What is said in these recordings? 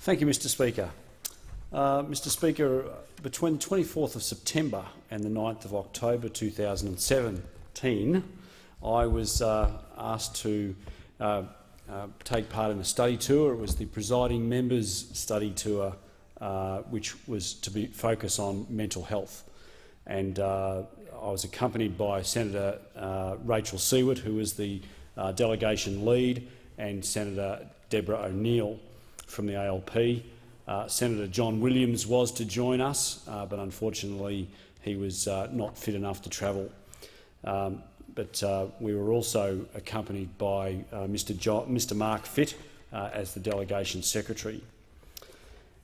Thank you, Mr Speaker. Mr Speaker, between the 24th of September and the 9th of October 2017, I was asked to take part in a study tour. It was the presiding member's study tour, which was to be focused on mental health. And I was accompanied by Senator Rachel Seward, who was the delegation lead, and Senator Deborah O'Neill from the ALP. Senator John Williams was to join us, but unfortunately he was not fit enough to travel. But we were also accompanied by Mr Mark Fitt as the delegation secretary.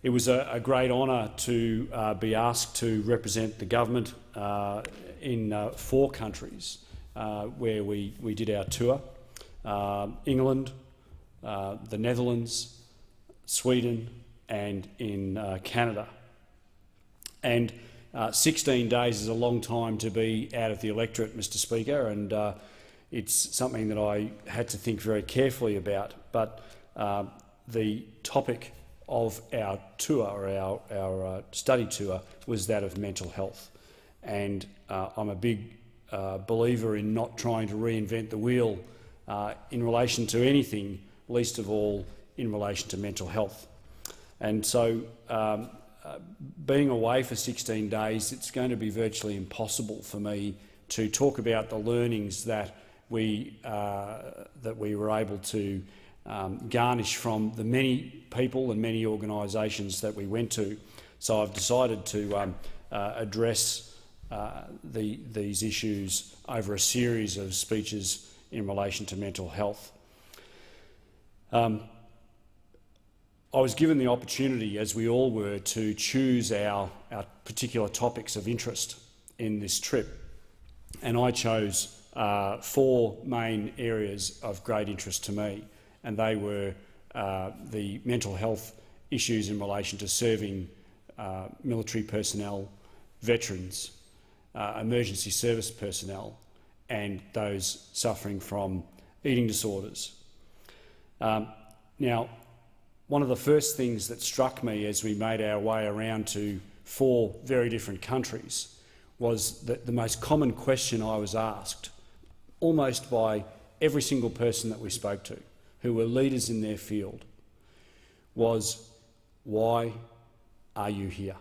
It was a great honour to be asked to represent the government in 4 countries where we did our tour: England, the Netherlands, Sweden and in Canada. And 16 days is a long time to be out of the electorate, Mr Speaker, and it's something that I had to think very carefully about. But the topic of our tour, or our study tour, was that of mental health. And I'm a big believer in not trying to reinvent the wheel in relation to anything, least of all in relation to mental health. And so being away for 16 days, it's going to be virtually impossible for me to talk about the learnings that we were able to garnish from the many people and many organisations that we went to. So I've decided to address these issues over a series of speeches in relation to mental health. I was given the opportunity, as we all were, to choose our particular topics of interest in this trip, and I chose 4 main areas of great interest to me, and they were the mental health issues in relation to serving military personnel, veterans, emergency service personnel, and those suffering from eating disorders. Now, one of the first things that struck me as we made our way around to 4 very different countries was that the most common question I was asked, almost by every single person that we spoke to, who were leaders in their field, was, "Why are you here?"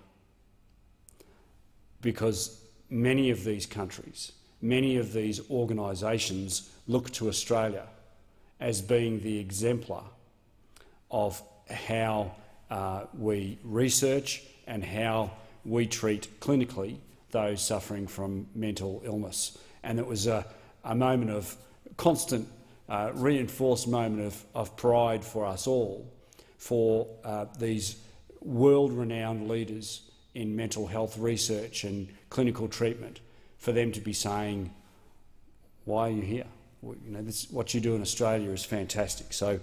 Because many of these countries, many of these organisations look to Australia as being the exemplar of how we research and how we treat clinically those suffering from mental illness. And it was a moment of constant, reinforced moment of pride for us all, for these world-renowned leaders in mental health research and clinical treatment, for them to be saying, "Why are you here? What you do in Australia is fantastic." So,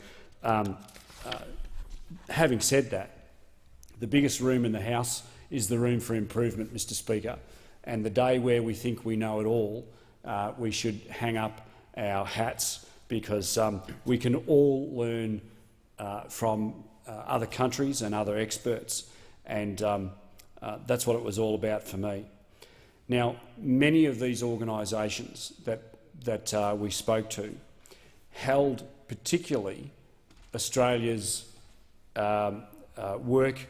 having said that, the biggest room in the House is the room for improvement, Mr Speaker, and the day where we think we know it all, we should hang up our hats, because we can all learn from other countries and other experts, and that's what it was all about for me. Now, many of these organisations that we spoke to held particularly Australia's work,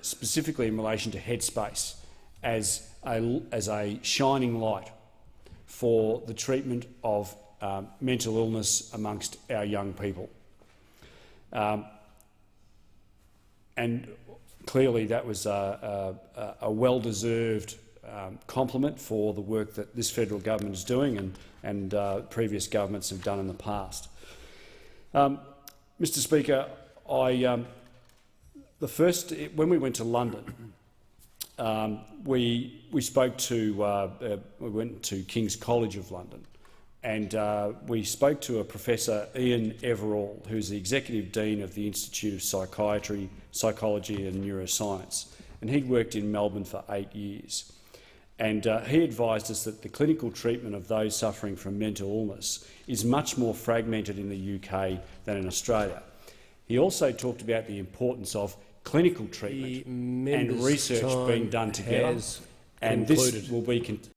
specifically in relation to Headspace, as a shining light for the treatment of mental illness amongst our young people. And clearly that was a well-deserved compliment for the work that this federal government is doing and previous governments have done in the past. Mr Speaker, when we went to London, we spoke to we went to King's College of London, and we spoke to a Professor Ian Everall, who's the Executive Dean of the Institute of Psychiatry, Psychology and Neuroscience, and he'd worked in Melbourne for 8 years. And he advised us that the clinical treatment of those suffering from mental illness is much more fragmented in the UK than in Australia. He also talked about the importance of clinical treatment and research being done together, and this will be